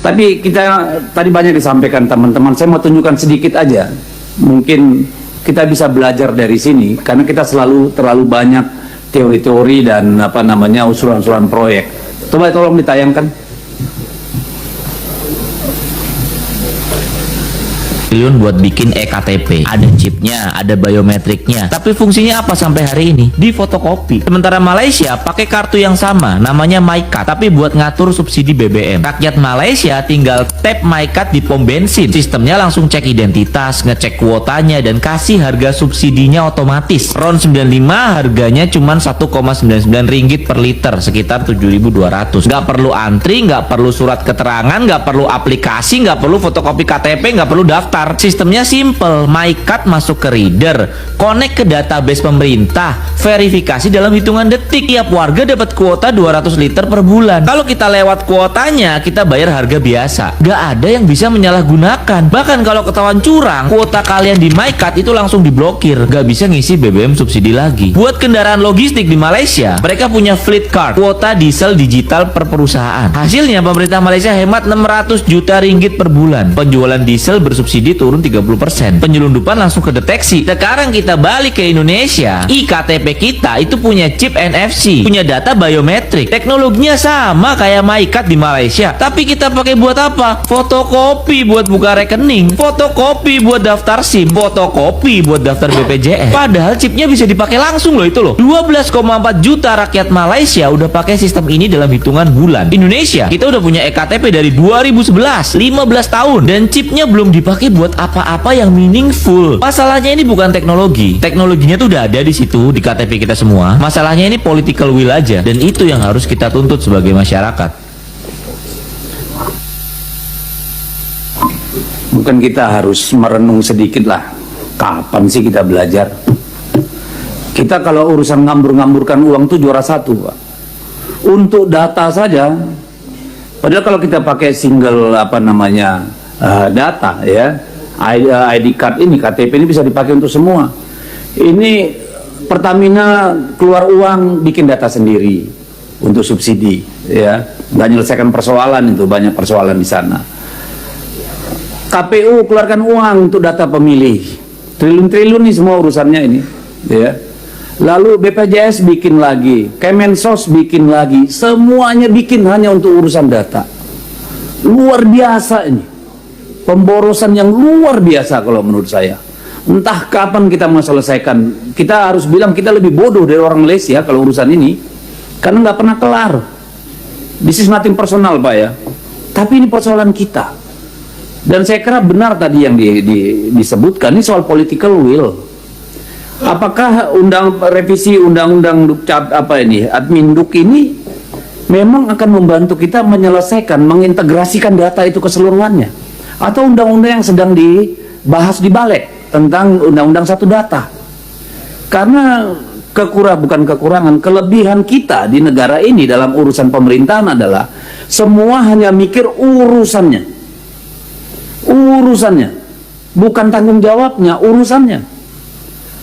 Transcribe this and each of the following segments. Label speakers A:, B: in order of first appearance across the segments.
A: Tapi kita tadi banyak disampaikan teman-teman, saya mau tunjukkan sedikit aja. Mungkin kita bisa belajar dari sini karena kita selalu terlalu banyak teori-teori dan usulan-usulan proyek. Coba tolong ditayangkan.
B: Triliun buat bikin eKTP, ada chipnya, ada biometriknya, tapi fungsinya apa sampai hari ini? Di fotokopi. Sementara Malaysia pakai kartu yang sama, namanya MyCard, tapi buat ngatur subsidi BBM. Rakyat Malaysia tinggal tap MyCard di pom bensin, sistemnya langsung cek identitas, ngecek kuotanya, dan kasih harga subsidinya otomatis. RON 95 harganya cuma 1,99 ringgit per liter, sekitar 7.200. Nggak perlu antri, nggak perlu surat keterangan, nggak perlu aplikasi, nggak perlu fotokopi KTP, nggak perlu daftar. Sistemnya simple, MyCard masuk ke reader, connect ke database pemerintah, verifikasi dalam hitungan detik. Tiap warga dapat kuota 200 liter per bulan. Kalau kita lewat kuotanya, kita bayar harga biasa. Gak ada yang bisa menyalahgunakan. Bahkan kalau ketahuan curang, kuota kalian di MyCard itu langsung diblokir. Gak bisa ngisi BBM subsidi lagi. Buat kendaraan logistik di Malaysia, mereka punya fleet card, kuota diesel digital per perusahaan. Hasilnya pemerintah Malaysia hemat 600 juta ringgit per bulan. Penjualan diesel bersubsidi turun 30%. Penyelundupan langsung kedeteksi. Sekarang kita balik ke Indonesia. iKTP kita itu punya chip NFC, punya data biometrik. Teknologinya sama kayak MyCard di Malaysia. Tapi kita pakai buat apa? Fotokopi buat buka rekening, fotokopi buat daftar SIM, fotokopi buat daftar BPJS. Padahal chipnya bisa dipakai langsung loh itu loh. 12,4 juta rakyat Malaysia udah pakai sistem ini dalam hitungan bulan. Indonesia, kita udah punya eKTP dari 2011, 15 tahun. Dan chipnya belum dipakai buat apa-apa yang meaningful. Masalahnya ini bukan teknologi. Teknologinya tuh udah ada di situ di KTP kita semua. Masalahnya ini political will aja, dan itu yang harus kita tuntut sebagai masyarakat.
A: Mungkin kita harus merenung sedikit lah. Kapan sih kita belajar? Kita kalau urusan ngambur-ngamburkan uang tuh juara satu, Pak. Untuk data saja. Padahal kalau kita pakai single data ya, ID card ini, KTP ini bisa dipakai untuk semua. Ini Pertamina keluar uang bikin data sendiri untuk subsidi, ya, nggak menyelesaikan persoalan itu, banyak persoalan di sana. KPU keluarkan uang untuk data pemilih, triliun-triliun nih semua urusannya ini, ya. Lalu BPJS bikin lagi, Kemensos bikin lagi, semuanya bikin hanya untuk urusan data. Luar biasa ini. Pemborosan yang luar biasa kalau menurut saya. Entah kapan kita mau selesaikan. Kita harus bilang kita lebih bodoh dari orang Malaysia kalau urusan ini, karena nggak pernah kelar. This is nothing personal, Pak, ya. Tapi ini persoalan kita. Dan saya kira benar tadi yang disebutkan, ini soal political will. Apakah revisi undang-undang Adminduk ini memang akan membantu kita menyelesaikan, mengintegrasikan data itu keseluruhannya? Atau undang-undang yang sedang dibahas di Balik tentang undang-undang satu data? Karena kelebihan kita di negara ini dalam urusan pemerintahan adalah semua hanya mikir urusannya, bukan tanggung jawabnya, urusannya.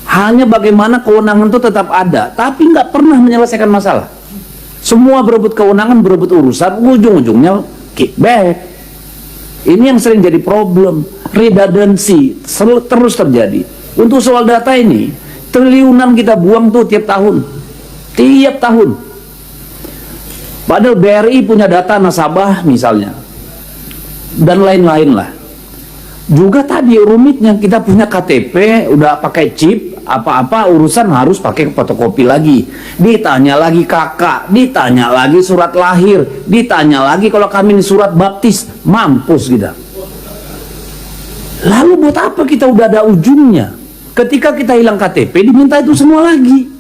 A: Hanya bagaimana kewenangan itu tetap ada, tapi nggak pernah menyelesaikan masalah. Semua berebut kewenangan, berebut urusan, ujung-ujungnya kickback. Ini yang sering jadi problem, redundancy terus terjadi. Untuk soal data ini, triliunan kita buang tuh tiap tahun. Padahal BRI punya data nasabah misalnya, dan lain-lain lah. Juga tadi rumitnya, kita punya KTP, udah pakai chip, apa-apa urusan harus pakai fotokopi lagi. Ditanya lagi kakak, ditanya lagi surat lahir, ditanya lagi kalau kami ini surat baptis, mampus kita. Lalu buat apa kita udah ada ujungnya? Ketika kita hilang KTP, diminta itu semua lagi.